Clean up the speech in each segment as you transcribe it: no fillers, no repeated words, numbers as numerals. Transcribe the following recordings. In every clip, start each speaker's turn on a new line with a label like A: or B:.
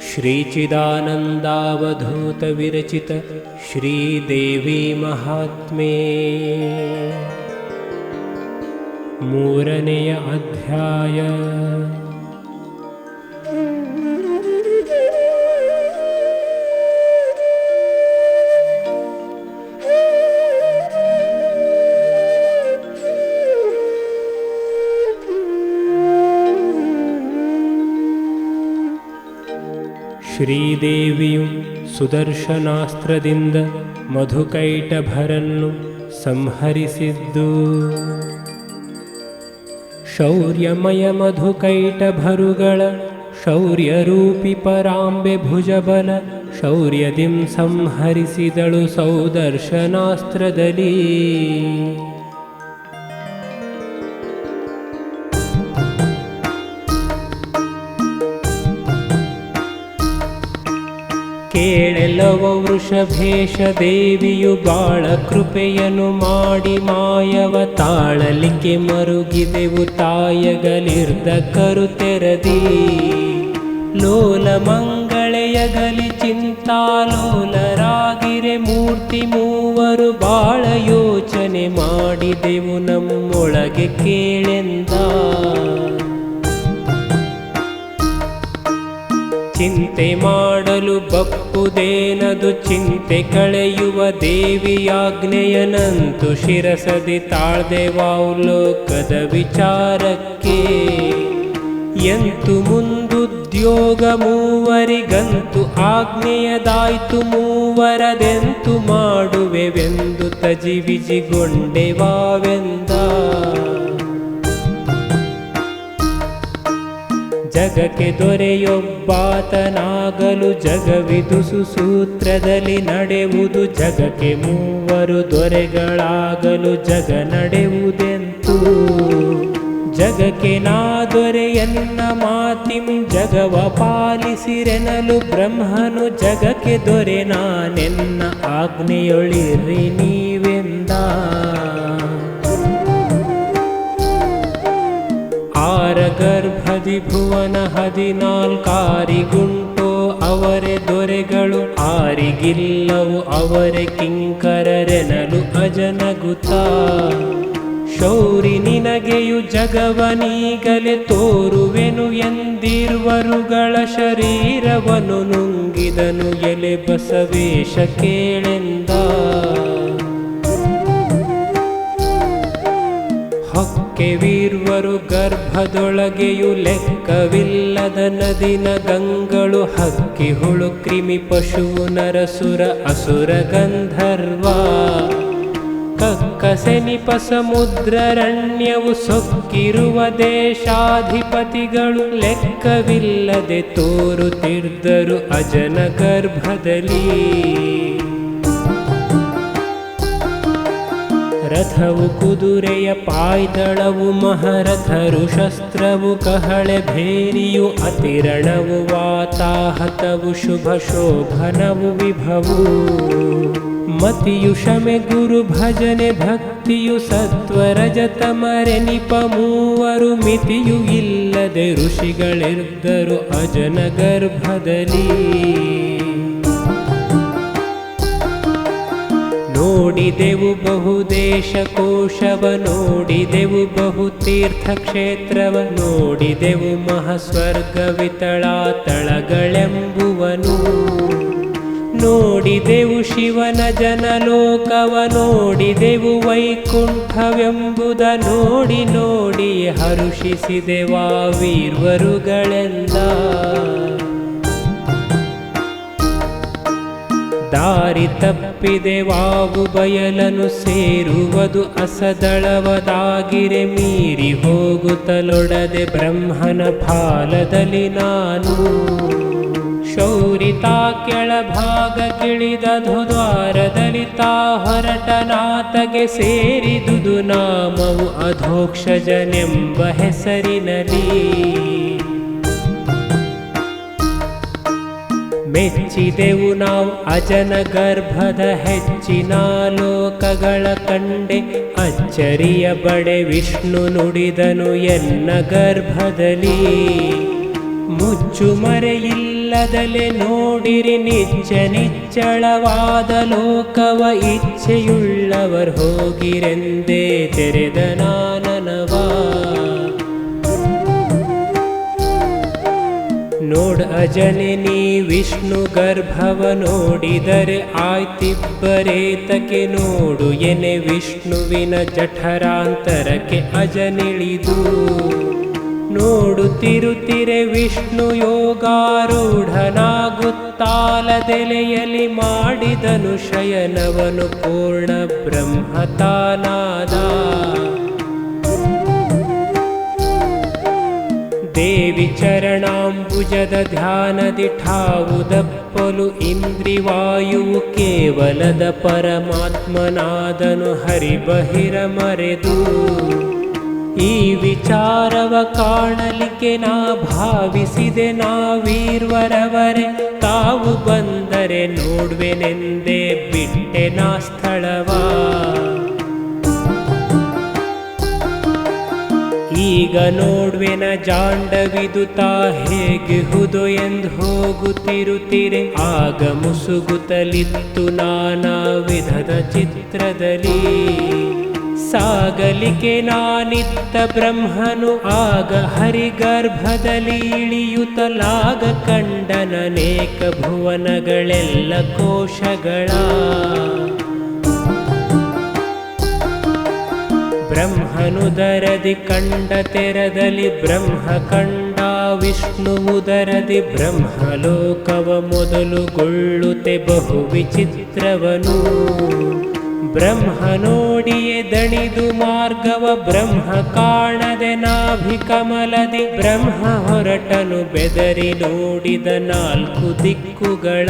A: श्रीचिदानन्दावधूत विरचित श्रीदेवी महात्म्ये ಮೂರನೆಯ ಅಧ್ಯಾಯ. ಶ್ರೀದೇವಿಯು ಸುದರ್ಶನಾಸ್ತ್ರದಿಂದ ಮಧುಕೈಟಭರನ್ನು ಸಂಹರಿಸಿದ್ದು. ಶೌರ್ಯಮಯ ಮಧುಕೈಟಭರುಗಳ ಶೌರ್ಯರೂಪಿ ಪರಾಂಬೆ ಭುಜಬಲ ಶೌರ್ಯದಿಂ ಸಂಹರಿಸಿದಳು ಸೌದರ್ಶನಾಸ್ತ್ರದಲ್ಲಿ. ಕೇಳೆಲ್ಲವ ವೃಷಭೇಶ ದೇವಿಯು ಬಾಳ ಕೃಪೆಯನ್ನು ಮಾಡಿ ಮಾಯವ ತಾಳಲಿಕ್ಕೆ ಮರುಗಿದೆವು ತಾಯಗಲಿರ್ದ ಕರುತೆರದಿ. ಲೋಲ ಮಂಗಳೆಯಗಲಿ ಚಿಂತಾಲೋಲರಾಗಿರೆ ಮೂರ್ತಿ ಮೂವರು ಬಾಳ ಯೋಚನೆ ಮಾಡಿದೆವು ನಮ್ಮೊಳಗೆ ಕೇಳೆಂದ. ಚಿಂತೆ ಮಾಡಲು ಬಪ್ಪುದೇನದು ಚಿಂತೆ ಕಳೆಯುವ ದೇವಿಯಾಜ್ಞೆಯನಂತು ಶಿರಸದಿ ತಾಳ್ದೆವಾವ್ಲೋಕದ ವಿಚಾರಕ್ಕೆ. ಎಂತು ಮುಂದುದ್ಯೋಗ ಮೂವರಿಗಂತು ಆಜ್ಞೆಯದಾಯ್ತು ಮೂವರದೆಂತು ಮಾಡುವೆವೆಂದು ತಜಿವಿಜಿಗೊಂಡೆವಾವೆಂದ. ಜಗಕ್ಕೆ ದೊರೆಯೊಬ್ಬಾತನಾಗಲು ಜಗವಿದುಸು ಸೂತ್ರದಲ್ಲಿ ನಡೆಯುವುದು. ಜಗಕ್ಕೆ ಮೂವರು ದೊರೆಗಳಾಗಲು ಜಗ ನಡೆಯುವುದೆಂತು. ಜಗಕ್ಕೆ ನಾ ದೊರೆಯನ್ನ ಮಾತಿಂ ಜಗವ ಪಾಲಿಸಿರೆನಲು ಬ್ರಹ್ಮನು ಜಗಕ್ಕೆ ದೊರೆ ನಾನೆನ್ನ ಆಜ್ಞೆಯೊಳಿರ್ರಿ ನೀವೆಂದ. ಗರ್ಭದಿ ಭುವನ 14 ಅವರೇ ದೊರೆಗಳು ಆರಿಗಿಲ್ಲವು ಅವರೇ ಕಿಂಕರರೆನಲು ಅಜನಗುತ. ಶೌರಿ ನಿನಗೆಯು ಜಗವನೀಗಲೇ ತೋರುವೆನು ಎಂದಿರುವರುಗಳ ಶರೀರವನ್ನು ನುಂಗಿದನು ಎಲೆ ಬಸವೇಶ ಕೇಳೆಂದ. ಹೊಕ್ಕೆ ವೀರ್ವರು ಗರ್ಭದೊಳಗೆಯು ಲೆಕ್ಕವಿಲ್ಲದ ನದಿನ ಗಂಗಳು ಹಕ್ಕಿ ಹುಳು ಕ್ರಿಮಿ ಪಶುವು ನರಸುರ ಅಸುರ ಗಂಧರ್ವ. ಕಕ್ಕಸೆನಿಪ ಸಮುದ್ರರಣ್ಯವು ಸೊಕ್ಕಿರುವ ದೇಶಾಧಿಪತಿಗಳು ಲೆಕ್ಕವಿಲ್ಲದೆ ತೋರುತ್ತಿದ್ದರು ಅಜನ ಗರ್ಭದಲ್ಲಿ. ರಥವು ಕುದುರೆಯ ಪಾಯ್ದಳವು ಮಹರಥರು ಶಸ್ತ್ರವು ಕಹಳೆ ಭೇರಿಯು ಅತಿರಣವು ವಾತಾಹತವು ಶುಭ ಶೋಭನವು ವಿಭವು. ಮತಿಯು ಶಮೆ ಗುರು ಭಜನೆ ಭಕ್ತಿಯು ಸತ್ವರಜತಮರೆನಿಪ ಮೂವರು ಮಿತಿಯು ಇಲ್ಲದೆ ಋಷಿಗಳಿರ್ದರು ಅಜನ ಗರ್ಭದಲ್ಲಿ. ನೋಡಿದೆವು ಬಹುದೇಶ ಕೋಶವ ನೋಡಿದೆವು ಬಹು ತೀರ್ಥಕ್ಷೇತ್ರವ ನೋಡಿದೆವು ಮಹಾಸ್ವರ್ಗ ವಿತಳಾತಳಗಳೆಂಬುವನು. ನೋಡಿದೆವು ಶಿವನ ಜನಲೋಕವ ನೋಡಿದೆವು ವೈಕುಂಠವೆಂಬುದ ನೋಡಿ ನೋಡಿ ಹರುಷಿಸಿದೆವಾ ವೀರ್ವರುಗಳೆಂದ. ದಾರಿ ತಪ್ಪಿದೆವಾವು ಬಯಲನು ಸೇರುವುದು ಅಸದಳವದಾಗಿರೆ ಮೀರಿ ಹೋಗುತ್ತಲೊಡದೆ ಬ್ರಹ್ಮನ ಫಾಲದಲ್ಲಿ ನಾನು. ಶೌರಿತಾ ಕೆಳಭಾಗ ಕಿಳಿದ ದ್ವಾರದಲ್ಲಿ ತಾ ಹೊರಟನಾತಗೆ ಸೇರಿದುದು ನಾಮವು ಅಧೋಕ್ಷಜನೆಂಬ ಹೆಸರಿನಲ್ಲಿ. ಮೆಚ್ಚಿದೆವು ನಾವು ಅಜನ ಗರ್ಭದ ಹೆಚ್ಚಿನ ಲೋಕಗಳ ಕಂಡೆ ಅಚ್ಚರಿಯ ಬಡೆ ವಿಷ್ಣು ನುಡಿದನು ಎನ್ನ ಗರ್ಭದಲ್ಲಿ ಮುಚ್ಚುಮರೆಯಿಲ್ಲದಲೆ ನೋಡಿರಿ ನಿಚ್ಚಳವಾದ ಲೋಕವ ಇಚ್ಛೆಯುಳ್ಳವರು ಹೋಗಿರೆಂದೇ ತೆರೆದ ನಾನನವಾ ನೋಡ ಅಜನೆ ನೀ ವಿಷ್ಣು ಗರ್ಭವ ನೋಡಿದರೆ ಆಯ್ತಿಬ್ಬರೇತಕ್ಕೆ ನೋಡು ಎನೆ ವಿಷ್ಣುವಿನ ಜಠರಾಂತರಕ್ಕೆ ಅಜನಿಳಿದು ನೋಡುತ್ತಿರುತ್ತಿರೆ ವಿಷ್ಣು ಯೋಗಾರೂಢನಾಗುತ್ತಾಲದೆಲೆಯಲ್ಲಿ ಮಾಡಿದನು ಶಯನವನು ಪೂರ್ಣ ಬ್ರಹ್ಮತಾನಾದ ದೇವಿ ಚರಣಾಂಬುಜದ ಧ್ಯಾನದಿ ಠಾವುದಪ್ಪಲು ಇಂದ್ರಿವಾಯುವು ಕೇವಲದ ಪರಮಾತ್ಮನಾದನು ಹರಿಬಹಿರ ಮರೆದು ಈ ವಿಚಾರವ ಕಾಣಲಿಕ್ಕೆ ನಾ ಭಾವಿಸಿದೆ ನಾವೀರ್ವರವರೆ ತಾವು ಬಂದರೆ ನೋಡ್ವೆನೆಂದೇ ಬಿಟ್ಟೆ ನಾ ಸ್ಥಳವ ಈಗ ನೋಡ್ವೆನ ಜಾಂಡವಿದು ತಾ ಹೇಗಿಹುದು ಎಂದು ಹೋಗುತ್ತಿರುತ್ತಿರೆ ಆಗ ಮುಸುಗುತ್ತಲಿತ್ತು ನಾನಾ ವಿಧದ ಚಿತ್ರದಲ್ಲಿ ಸಾಗಲಿಕೆ ನಾನಿತ್ತ ಬ್ರಹ್ಮನು ಆಗ ಹರಿಗರ್ಭದಲ್ಲಿ ಇಳಿಯುತ್ತಲಾಗ ಕಂಡನನೇಕ ಭುವನಗಳೆಲ್ಲ ಕೋಶಗಳ ಬ್ರಹ್ಮನುದರದಿ ಕಂಡ ತೆರದಲ್ಲಿ ಬ್ರಹ್ಮ ಕಂಡ ವಿಷ್ಣುವುದರದಿ ಬ್ರಹ್ಮಲೋಕವ ಮೊದಲುಗೊಳ್ಳುತ್ತೆ ಬಹು ವಿಚಿತ್ರವನು ಬ್ರಹ್ಮ ನೋಡಿಯೇ ದಣಿದು ಮಾರ್ಗವ ಬ್ರಹ್ಮ ಕಾಣದೆ ನಾಭಿಕಮಲದಿ ಬ್ರಹ್ಮ ಹೊರಟನು ಬೆದರಿ ನೋಡಿದ ನಾಲ್ಕು ದಿಕ್ಕುಗಳ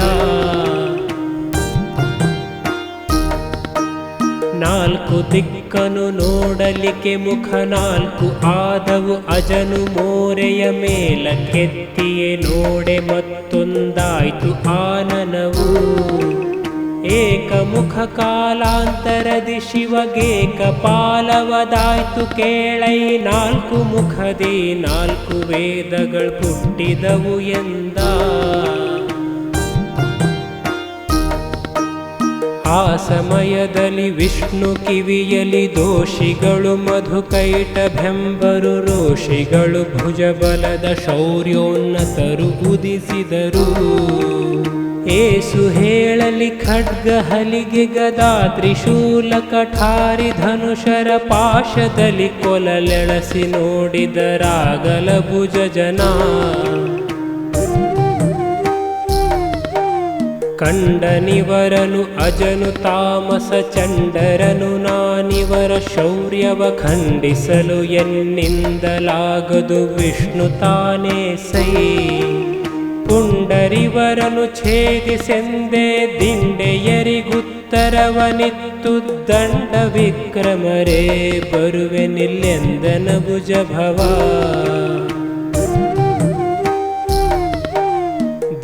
A: ನಾಲ್ಕು ದಿಕ್ಕನು ನೋಡಲಿಕ್ಕೆ ಮುಖ ನಾಲ್ಕು ಆದವು ಅಜನು ಮೋರೆಯ ಮೇಲಕ್ಕೆತ್ತಿಯೇ ನೋಡೆ ಮತ್ತೊಂದಾಯ್ತು ಆನನವು ಏಕಮುಖ ಕಾಲಾಂತರದಿ ಶಿವಗೇಕ ಪಾಲವದಾಯ್ತು ಕೇಳೈ ನಾಲ್ಕು ಮುಖದಿ ನಾಲ್ಕು ವೇದಗಳು ಹುಟ್ಟಿದವು ಎಂದ ಆ ಸಮಯದಲ್ಲಿ ವಿಷ್ಣು ಕಿವಿಯಲಿ ದೋಷಿಗಳು ಮಧುಕೈಟಭೆಂಬರು ರೋಷಿಗಳು ಭುಜಬಲದ ಶೌರ್ಯೋನ್ನತರು ಉದಿಸಿದರು ಏಸು ಹೇಳಲಿ ಖಡ್ಗ ಹಲಿಗೆ ಗದಾ ತ್ರಿಶೂಲ ಕಠಾರಿ ಧನುಷರ ಪಾಶದಲ್ಲಿ ಕೊಲಲೆಳಸಿ ನೋಡಿದರಾಗಲ ಭುಜ ಜನ ಕಂಡನಿವರನು ಅಜನು ತಾಮಸ ಚಂಡರನು ನಾನಿವರ ಶೌರ್ಯವ ಖಂಡಿಸಲು ಎನ್ನಿಂದಲಾಗದು ವಿಷ್ಣು ತಾನೇ ಸೈ ಪುಂಡರಿವರನು ಛೇದಿಸೆಂದೇ ದಿಂಡೆಯರಿಗುತ್ತರವನಿತ್ತು ದಂಡ ವಿಕ್ರಮರೇ ಬರುವೆನಿಲ್ಲೆಂದನ ಭುಜಭವ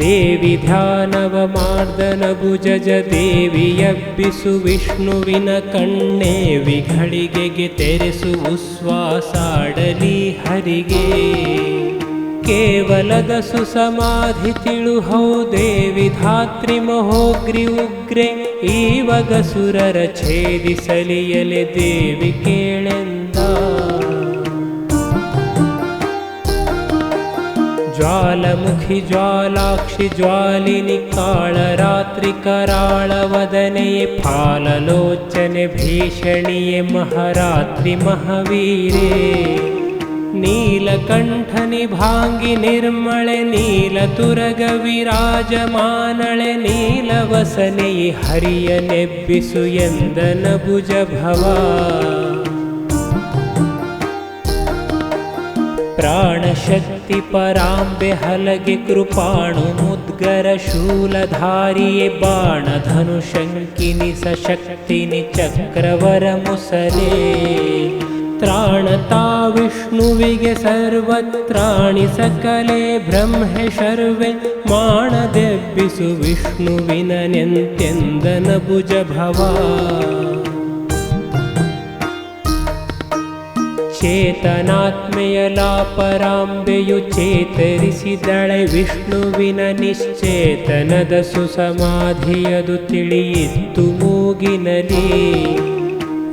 A: ದೇವಿ ಧ್ಯಾನವ ಮಾಡ್ದನ ಭುಜಜ ದೇವಿಯಬ್ಬಿಸು ವಿಷ್ಣುವಿನ ಕಣ್ಣೇ ವಿಘಳಿಗೆಗೆ ತೆರೆಸು ಉಸ್ವಾಸಾಡಲಿ ಹರಿಗೆ ಕೇವಲದ ಸುಸಮಾಧಿ ತಿಳುಹೌ ದೇವಿ ಧಾತ್ರಿ ಮಹೋಗ್ರಿ ಉಗ್ರೆ ಈವಗ ಸುರರ ಛೇದಿಸಲಿಯಲೆ ದೇವಿ ಕೇಳೆಂದ ಜ್ವಾಲಮುಖಿ ಜ್ವಾಲಾಕ್ಷಿ ಜ್ವಾಲಿನಿ ಕಾಳರಾತ್ರಿ ಕರಾಳವದನೆಯೇ ಫಾಲಲೋಚನೆ ಭೀಷಣಿಯೇ ಮಹಾರಾತ್ರಿ ಮಹಾವೀರೇ ನೀಲಕಂಠನಿ ಭಾಂಗಿ ನಿರ್ಮಳೆ ನೀಲತುರಗ ವಿರಾಜಮಾನಳೆ ನೀಲವಸನೆಯೇ ಹರಿಯ ನೆಬ್ಬಿಸು ಎಂದನ ಭುಜಭವ ಪ್ರಾಣಶಕ್ತಿ ಪರಾಂಬೆ ಹಲಗೆ ಕೃಪಾಣು ಮುದ್ಗರ ಶೂಲಧಾರಿಯೇ ಬಾಣಧನು ಶಂಕಿನಿ ಸಶಕ್ತಿನಿ ಚಕ್ರವರ ಮುಸಲೆ ತ್ರಾಣತಾ ವಿಷ್ಣುವಿಗೆ ಸರ್ವತ್ರಾಣಿ ಸಕಲೆ ಬ್ರಹ್ಮೆ ಶರ್ವೆ ಮಾಡದೆಬ್ಬಿಸು ವಿಷ್ಣುವಿನನೆಂತೆಂದನ ಭುಜಭವ ಚೇತನಾತ್ಮೆಯಲಾಪರಾಂಬೆಯು ಚೇತರಿಸಿದಳೆ ವಿಷ್ಣುವಿನ ನಿಶ್ಚೇತನದ ಸುಸಮಾಧಿಯದು ತಿಳಿಯಿತ್ತು ಮೂಗಿನಲಿ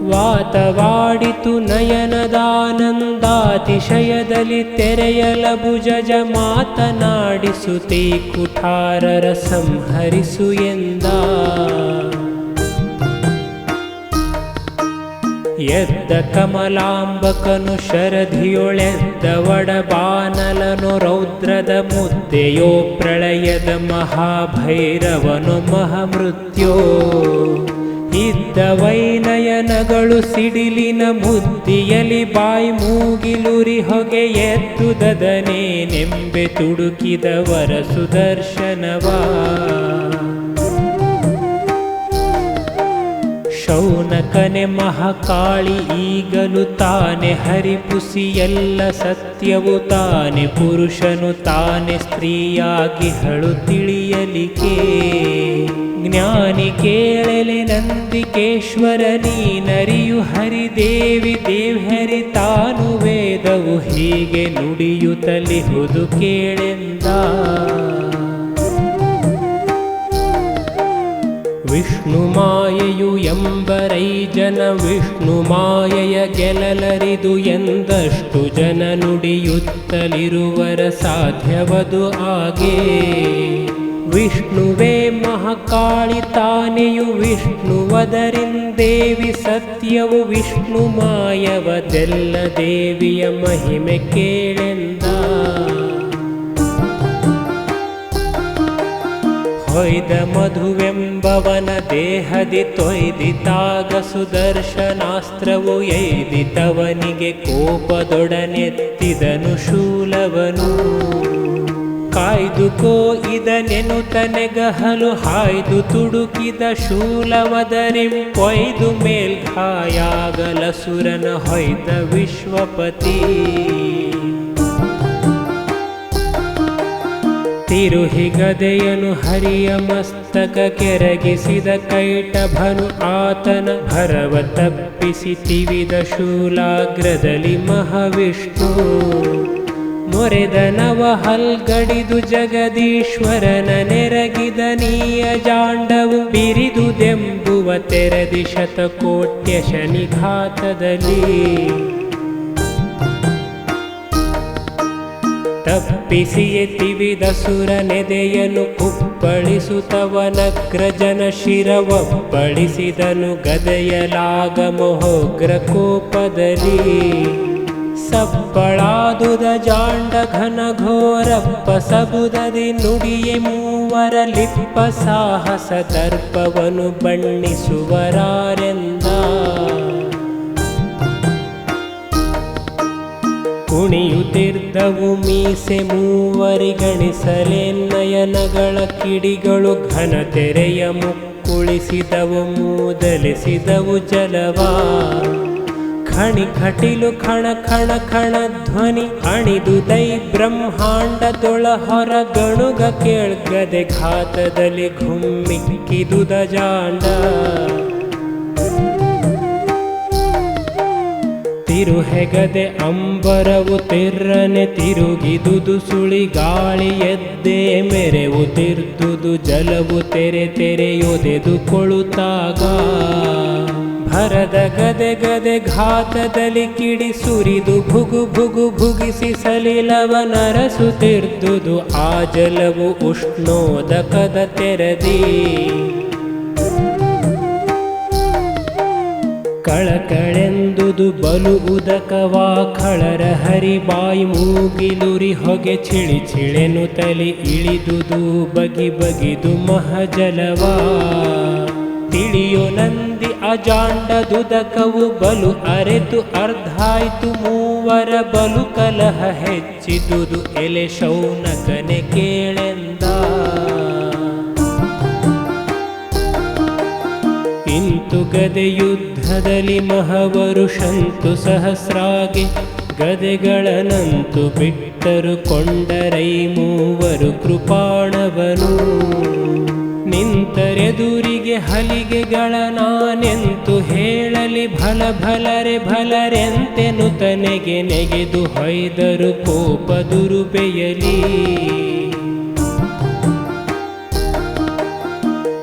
A: ವಾತವಾಡಿತು ನಯನದಾನಂದಾತಿಶಯದಲ್ಲಿ ತೆರೆಯಲ ಭುಜಜ ಮಾತನಾಡಿಸುತ್ತೀ ಕುಠಾರರ ಸಂಹರಿಸು ಎಂದ ಎದ್ದ ಕಮಲಾಂಬಕನು ಶರಧಿಯೊಳೆದ್ದ ಒಡಬಾನಲನು ರೌದ್ರದ ಮುದ್ದೆಯೋ ಪ್ರಳಯದ ಮಹಾಭೈರವನು ಮಹಾಮೃತ್ಯೋ ಇದ್ದ ವೈನಯನಗಳು ಸಿಡಿಲಿನ ಮುದ್ದಿಯಲಿ ಬಾಯಿ ಮೂಗಿಲುರಿ ಹೊಗೆ ಎದ್ದುದನೇ ನೆಂಬೆ ತುಡುಕಿದವರ ಸುದರ್ಶನವ ಶೌನಕನೆ ಮಹಾಕಾಳಿ ಈಗಲು ತಾನೆ ಹರಿಪುಸಿ ಎಲ್ಲ ಸತ್ಯವು ತಾನೆ ಪುರುಷನು ತಾನೆ ಸ್ತ್ರೀಯಾಗಿ ಹಳು ತಿಳಿಯಲಿಕೆ ಜ್ಞಾನಿ ಕೇಳಲೆ ನಂದಿಕೇಶ್ವರ ನೀನರಿಯು ಹರಿದೇವಿ ದೇವ್ಹರಿ ತಾನು ವೇದವು ಹೀಗೆ ನುಡಿಯುತ್ತಲಿಹುದು ಕೇಳೆಂದ ವಿಷ್ಣು ಮಾಯೆಯು ಎಂಬರೈ ಜನ ವಿಷ್ಣು ಮಾಯೆಯ ಗೆಲಲರಿದು ಎಂದಷ್ಟು ಜನ ನುಡಿಯುತ್ತಲಿರುವರ ಸಾಧ್ಯವದು ಆಗೆ ವಿಷ್ಣುವೇ ಮಹಾಕಾಳಿ ತಾನೆಯು ವಿಷ್ಣುವದರಿಂದೇವಿ ಸತ್ಯವು ವಿಷ್ಣು ಮಾಯವದೆಲ್ಲ ದೇವಿಯ ಮಹಿಮೆ ಕೇಳೆಂದ ಹೊಯ್ದ ಮಧುವೆಂಬವನ ದೇಹದಿ ತೊಯ್ದಿತಾಗ ಸುದರ್ಶನಾಸ್ತ್ರವು ಎಯ್ದಿತವನಿಗೆ ಕೋಪದೊಡನೆತ್ತಿದನು ಶೂಲವನು ಕಾಯ್ದುಕೋ ಇದನೆನುತನೆಗಹಲು ಹಾಯ್ದು ತುಡುಕಿದ ಶೂಲವದರಿಂ ಕೊಯ್ದು ಮೇಲ್ಘಾಯಾಗಲ ಸುರನ ಹೊಯ್ದ ವಿಶ್ವಪತಿ ತಿರುಹಿಗದೆಯನು ಹರಿಯ ಮಸ್ತಕ ಕೆರಗಿಸಿದ ಕೈಟಭನು ಆತನ ಭರವ ತಪ್ಪಿಸಿ ತಿವಿದ ಶೂಲಾಗ್ರದಲ್ಲಿ ಮಹಾವಿಷ್ಣು ಮೊರೆದ ನವಹಲ್ಗಡಿದು ಜಗದೀಶ್ವರನ ನೆರಗಿದ ನೀಯ ಜಾಂಡವು ಬಿರಿದುದೆಂಬುವ ತೆರದಿ ಶತಕೋಟ್ಯ ಶನಿಘಾತದಲ್ಲಿ ತಪ್ಪಿಸಿಯೇ ತಿವಿದ ಸುರನೆದೆಯನು ಕುಪ್ಪಳಿಸುತ್ತವನಗ್ರಜನ ಶಿರವಪ್ಪಳಿಸಿದನು ಗದೆಯಲಾಗ ಮೊಹೋಗ್ರ ಕೋಪದಲ್ಲಿ ಸಪ್ಪಳಾದುದ ಜಾಂಡ ಘನ ಘೋರಪ್ಪ ಸಬುದದಿ ನುಡಿಯೆ ಮೂವರ ಲಿಪ್ಪ ಸಾಹಸ ದರ್ಪವನು ಬಣ್ಣಿಸುವರಾರೆಂದ ಕುಣಿಯುತ್ತಿರ್ದವು ಮೀಸೆ ಮೂವರಿಗಣಿಸಲೆ ನಯನಗಳ ಕಿಡಿಗಳು ಘನ ತೆರೆಯ ಮುಕ್ಕುಳಿಸಿದವು ಮೂದಲಿಸಿದವು ಜಲವಾ ಖಣಿ ಖಟಿಲು ಖಣ ಖಣ ಖಣ ಧ್ವನಿ ಅಣಿದುದೈ ಬ್ರಹ್ಮಾಂಡದೊಳ ಹೊರ ಗಣುಗ ಕೇಳ್ಗದೆ ಘಾತದಲ್ಲಿ ಘುಮ್ಮಿಕ್ಕಿದುದ ಜಾಂಡ ತಿರುಹೆಗದೆ ಅಂಬರವು ತಿರ್ರನೆ ತಿರುಗಿದುದು ಸುಳಿ ಗಾಳಿ ಎದ್ದೇ ಮೆರೆವು ತಿರ್ದುದು ಜಲವು ತೆರೆಯೊದೆದು ಕೊಳುತ್ತಾಗ ಭರದ ಗದೆ ಗದೆ ಘಾತದಲ್ಲಿ ಕಿಡಿ ಸುರಿದು ಭುಗು ಭುಗು ಭುಗಿಸಿ ಸಲಿಲವ ನರಸುತ್ತಿರ್ದುದು ಆ ಜಲವು ಉಷ್ಣೋದಕದ ತೆರದಿ ಕಳಕಳೆಂದುದು ಬಲು ಉದಕವಾ ಖಳರ ಹರಿಬಾಯಿ ಮೂಗಿಲುರಿ ಹೊಗೆ ಚಿಳಿ ಚಿಳೆನು ತಲೆ ಇಳಿದುದು ಬಗಿ ಬಗಿದು ಮಹಜಲವಾ ತಿಳಿಯೋ ನಂದಿ ಅಜಾಂಡದುದಕವು ಬಲು ಅರೆತು ಅರ್ಧಾಯ್ತು ಮೂವರ ಬಲು ಕಲಹ ಹೆಚ್ಚಿದುದು ಎಲೆ ಶೌನಕನೆ ಕೇಳೆಂದ ಇಂತು ನಿಂತು ಗದೆ ಯುದ್ಧದಲ್ಲಿ ಮಹವರುಷಂತು ಸಹಸ್ರಾಗೆ ಗದೆಗಳನಂತು ಬಿಟ್ಟರು ಕೊಂಡರೈ ಮೂವರು ಕೃಪಾಣವನು ನಿಂತರೆದುರಿಗೆ ಹಲಿಗೆಗಳ ನಾನೆಂತು ಹೇಳಲಿ ಭಲ ಭಲರೆ ಭಲರೆಂತೆನು ತನಗೆ ನೆಗೆದು ಹೊಯ್ದರು ಕೋಪ ದುರುಬೆಯಲಿ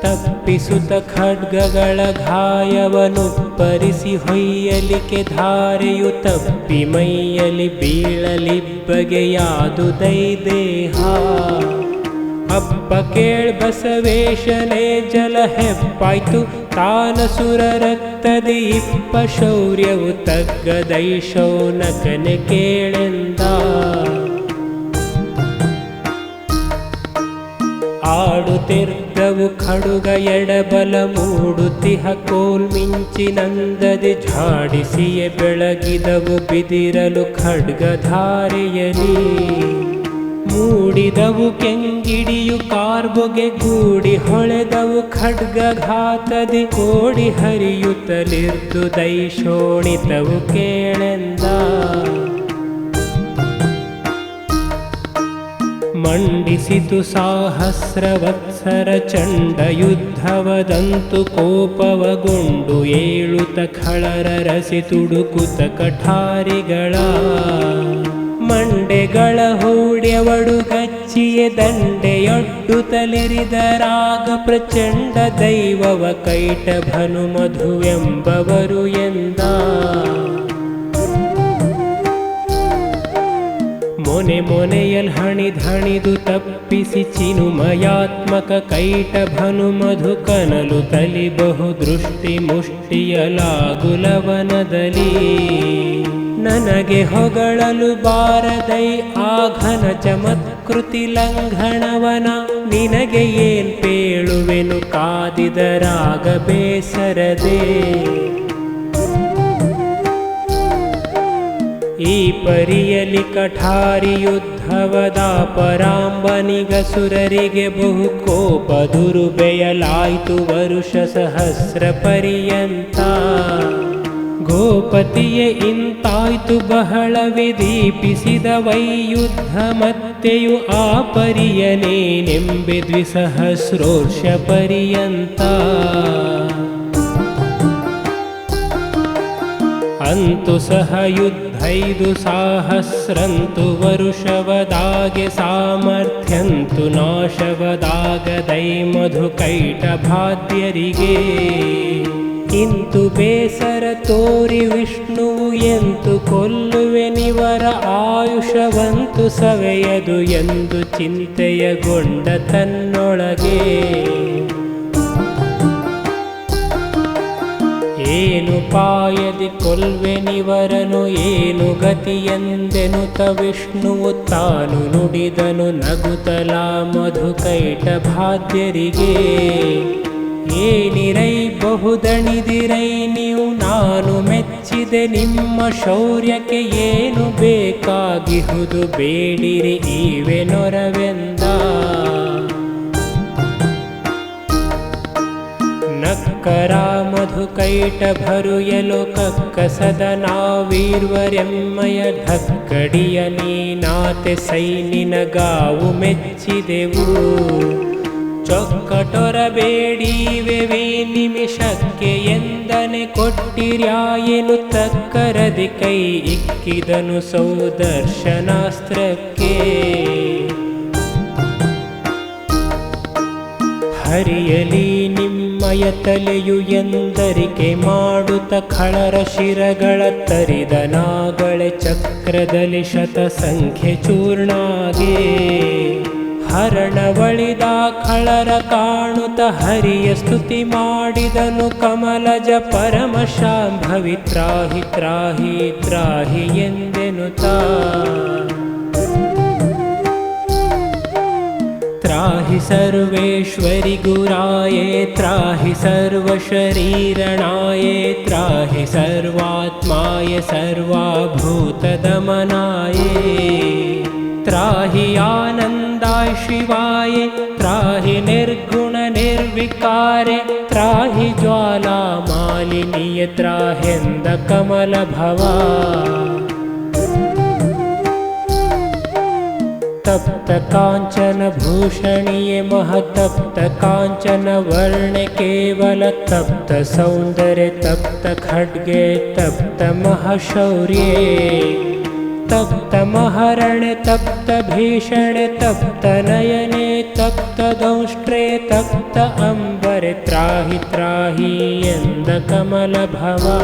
A: ತಪ್ಪಿಸುತ್ತ ಖಡ್ಗಗಳ ಘಾಯವನು ಪರಿಸಿ ಹೊಯ್ಯಲಿಕ್ಕೆ ಧಾರೆಯು ತಪ್ಪಿ ಮೈಯಲಿ ಬೀಳಲಿ ಬಗೆಯಾದು ದೈದೇಹ ಅಪ್ಪ ಕೇಳ್ ಬಸವೇಶನೇ ಜಲ ಹೆಪ್ಪಾಯ್ತು ತಾನಸುರ ರಕ್ತದಿ ಇಪ್ಪ ಶೌರ್ಯವು ತಗ್ಗದೈಶೌನಕನೆ ಕೇಳೆಂದ ಆಡುತ್ತಿರ್ದವು ಖಡುಗ ಎಡಬಲ ಮೂಡುತಿಹ ಕೋಲ್ಮಿಂಚಿನಂದದಿ ಝಾಡಿಸಿಯೇ ಬೆಳಗಿದವು ಬಿದಿರಲು ಖಡ್ಗಧಾರೆಯಲಿ ಮೂಡಿದವು ಕೆಂಗಿಡಿಯು ಕಾರ್ಬೊಗೆ ಗೂಡಿ ಹೊಳೆದವು ಖಡ್ಗಘಾತದಿ ಕೋಡಿ ಹರಿಯುತ್ತಲಿರ್ದು ದೈಶೋಣಿತವು ಕೇಳೆಂದ ಮಂಡಿಸಿತು ಸಹಸ್ರವತ್ಸರ ಚಂಡ ಯುದ್ಧವದಂತು ಕೋಪವಗೊಂಡು ಏಳುತ ಖಳರ ರಸಿ ತುಡುಕುತ ಕಠಾರಿಗಳ ಮಂಡೆಗಳ ಹೂಡ್ಯವಡು ಗಚ್ಚಿಯೇ ದಂಡೆಯೊಡ್ಡುತ್ತಲಿರಿದರಾಗ ಪ್ರಚಂಡ ದೈವವ ಕೈಟಭನು ಮಧುವೆಂಬವರು ಎಂದ ಮೊನೆ ಮೊನೆಯಲ್ ಹಣಿಧಣಿದು ತಪ್ಪಿಸಿ ಚಿನುಮಯಾತ್ಮಕ ಕೈಟಭನು ಮಧು ಕನಲು ತಲಿ ಬಹು ದೃಷ್ಟಿ ಮುಷ್ಟಿಯಲಾಗುಲವನದಲ್ಲಿ ನನಗೆ ಹೊಗಳಲು ಬಾರದೈ ಆಘನ ಚಮತ್ಕೃತಿ ಲಂಘಣವನ ನಿನಗೆ ಏನ್ ಪೇಳುವೆನು ಕಾದಿದರಾಗ ಬೇಸರದೆ ಈ ಪರಿಯಲಿ ಕಠಾರಿ ಯುದ್ಧವದ ಪರಾಂಬನಿಗಸುರರಿಗೆ ಬಹು ಕೋಪ ದುರುಬೆಯಲಾಯ್ತು ವರುಷ ಸಹಸ್ರ ಪರ್ಯಂತ ಗೋಪತಿಯೇ ಇಂತಾಯ್ತು ಬಹಳ ವಿದೀಪಿಸಿದ ವೈಯುದ್ಧ ಮತ್ತೆಯು ಆ ಪರಿಯನೇ ನೆಂಬೆ ದ್ವಿಸಹಸ್ರೋರ್ಷ ಪರ್ಯಂತ ಅಂತು ಸಹ ಯುದ್ಧೈದು ಸಹಸ್ರಂತು ವರುಷವದಾಗೆ ಸಾಮರ್ಥ್ಯಂತು ನಾಶವದಾಗದೈ ಮಧು ಕೈಟಭಾದ್ಯರಿಗೆ ಇಂತು ಬೇಸರ ತೋರಿ ವಿಷ್ಣುವು ಎಂತು ಕೊಲ್ಲುವೆನಿವರ ಆಯುಷವಂತು ಸವೆಯದು ಎಂದು ಚಿಂತೆಯಗೊಂಡ ತನ್ನೊಳಗೆ ಏನು ಪಾಯದಿ ಕೊಲ್ವೆನಿವರನು ಏನು ಗತಿಯೆಂದೆನುತ ವಿಷ್ಣುವು ತಾನು ನುಡಿದನು ನಗುತಲ ಮಧು ಕೈಟಭಾದ್ಯರಿಗೆ ಏನಿರೈ ಬಹುದಣಿದಿರೈ ನೀವು ನಾನು ಮೆಚ್ಚಿದೆ ನಿಮ್ಮ ಶೌರ್ಯಕ್ಕೆ ಏನು ಬೇಕಾಗಿಹುದು ಬೇಡಿರಿ ಈವೆನೊರವೆಂದ ನಕ್ಕರ ಮಧು ಕೈಟಭರು ಎಲೋ ಕಕ್ಕಸದನ ವೀರ್ವರೆಮ್ಮಯ ಧಕ್ಕಡಿಯ ನೀನಾತೆ ಸೈನಿನಗಾವು ಮೆಚ್ಚಿದೆವು ಚೊಕ್ಕಟೊರಬೇಡಿವೆವಿ ನಿಮಿಷಕ್ಕೆ ಎಂದನೆ ಕೊಟ್ಟಿರ್ಯಾಯೆನು ತಕ್ಕರದಿ ಕೈ ಇಕ್ಕಿದನು ಸೌದರ್ಶನಾಸ್ತ್ರಕ್ಕೆ ಹರಿಯಲಿ ನಿಮ್ಮಯ ತಲೆಯು ಎಂದರಿಕೆ ಮಾಡುತ್ತ ಖಳರ ಶಿರಗಳ ತರಿದ ನಾಗಳೆ ಚಕ್ರದಲ್ಲಿ ಶತಸಂಖ್ಯೆ ಚೂರ್ಣಾಗೆ ಹರಣವಳಿದ ಖಳರ ಕಾಣುತ್ತ ಹರಿಯ ಸ್ತುತಿ ಮಾಡಿದನು ಕಮಲಜ ಪರಮಶಾಂಭವಿ ತ್ರಾಹಿ ತ್ರಾಹಿ ತ್ರಾಹಿ ಎಂದೆನುತ त्राहि सर्वेश्वरि गुराये त्राहि सर्वशरीरणाये त्राहि सर्वात्माय सर्वाभूतदमनाये त्राहि आनन्दाय शिवाय त्राहि निर्गुण निर्विकारे त्राहि ज्वाला मालिनीये त्राह्यन्द कमल भवा तप्त कांचन भूषणीये महतप्त कांचन वर्णे केवल तप्त सौंदर्य तप्त खड्गे तप्त महशौर्ये तप्त महरणे तप्त भीषणे तप्त नयने तप्त दंष्ट्रे तप्त अंबरे त्राहि त्राहि यन्द कमल भवा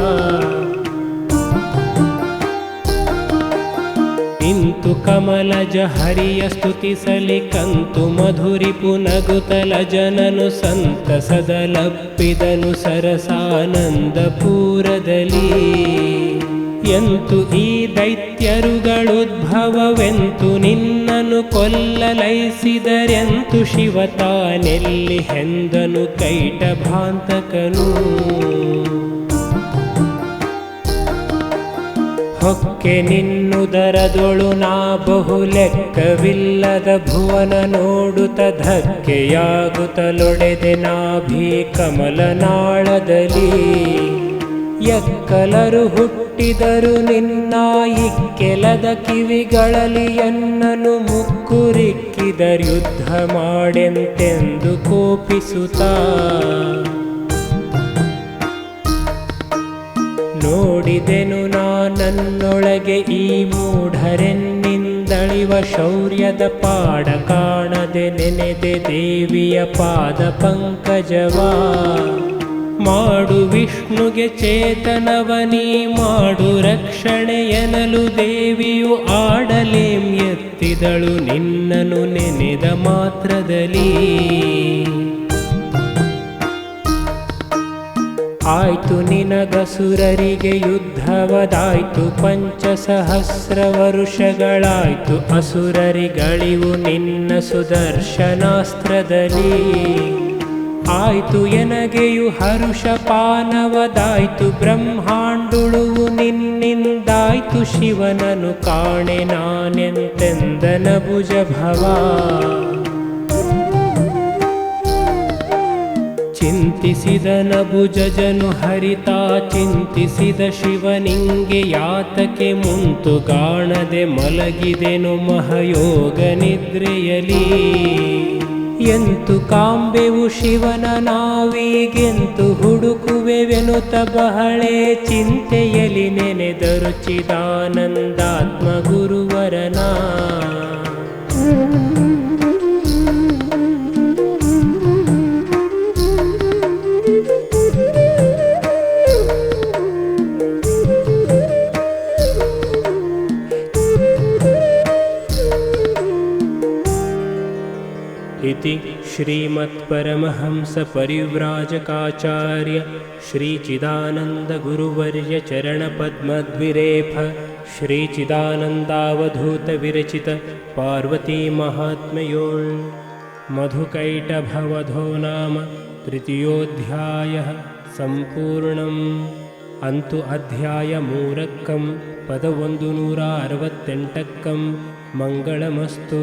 A: इंतु कमलज हरिय स्तुतिसಲಿ ಕಂತು ಮಧುರಿಪುನಗುತಲ ಜನನು ಸಂತಸದಲಪ್ಪಿದನು ಸರಸಾನಂದಪೂರದಲ್ಲಿ ಎಂತು ಈ ದೈತ್ಯರುಗಳುದ್ಭವವೆಂತು ನಿನ್ನನು ಕೊಲ್ಲಲೈಸಿದರೆಂತು ಶಿವತಾನೆಲ್ಲಿ ಹೆಂದನು ಕೈಟಭಾಂತಕನು ಹೊಕ್ಕೆ ನಿನ್ನುದರದೊಳು ನಾ ಬಹುಲೆಕ್ಕವಿಲ್ಲದ ಭುವನ ನೋಡುತ್ತ ಧಕ್ಕೆಯಾಗುತ್ತಲೊಡೆದೆ ನಾಭಿ ಕಮಲನಾಳದಲ್ಲಿ ಎಕ್ಕಲರು ಹುಟ್ಟಿದರು ನಿನ್ನ ಇಕ್ಕೆಲದ ಕಿವಿಗಳಲ್ಲಿ ಎನ್ನನು ಮುಕ್ಕುರಿಕ್ಕಿದರ್ ಯುದ್ಧ ಮಾಡೆಂತೆಂದು ಕೋಪಿಸುತ್ತಾ ನೋಡಿದೆನು ನನ್ನೊಳಗೆ ಈ ಮೂಢರೆನ್ನಿಂದಳಿವ ಶೌರ್ಯದ ಪಾಡ ಕಾಣದೆ ನೆನೆದೆ ದೇವಿಯ ಪಾದ ಪಂಕಜವಾ ಮಾಡು ವಿಷ್ಣುಗೆ ಚೇತನವನಿ ಮಾಡು ರಕ್ಷಣೆ ಎನ್ನಲು ದೇವಿಯು ಆಡಲೇಂ ಎತ್ತಿದಳು ನಿನ್ನನು ನೆನೆದ ಮಾತ್ರದಲ್ಲಿ ಆಯ್ತು ನಿನಗಸುರರಿಗೆ ಯುದ್ಧವದಾಯ್ತು ಪಂಚಸಹಸ್ರ ವರುಷಗಳಾಯ್ತು ಅಸುರರಿಗಳಿವು ನಿನ್ನ ಸುದರ್ಶನಾಸ್ತ್ರದಲ್ಲಿ ಆಯ್ತು ಎನಗೆಯು ಹರುಷಪಾನವದಾಯ್ತು ಬ್ರಹ್ಮಾಂಡುಳುವು ನಿನ್ನಿಂದಾಯ್ತು ಶಿವನನು ಕಾಣೆ ನಾನೆಂತೆಂದನ ಭುಜಭವಾ ಚಿಂತಿಸಿದನ ಭುಜಜನು ಹರಿತಾ ಚಿಂತಿಸಿದ ಶಿವನಿಂಗೆ ಯಾತಕೆ ಮುಂತು ಕಾಣದೆ ಮಲಗಿದೆನು ಮಹಯೋಗ ನಿದ್ರೆಯಲಿ ಎಂತು ಕಾಂಬೆವು ಶಿವನ ನಾವೀಗೆಂತು ಹುಡುಕುವೆವೆನುತ ಬಹಳೆ ಚಿಂತೆಯಲಿ ನೆನೆದರು ಚಿದಾನಂದಾತ್ಮ ಗುರುವರನ इति श्रीमत्परमहंसपरिव्राजकाचार्य श्रीचिदानन्दगुरुवर्य चरणपद्मद्विरेफ श्रीचिदानन्दावधूतविरचित पार्वतीमाहात्म्यों मधुकैटभवधो नाम तृतीयोऽध्यायः सम्पूर्णम् अंतु अध्याय मूरक्कं पद 168 मंगलमस्तु।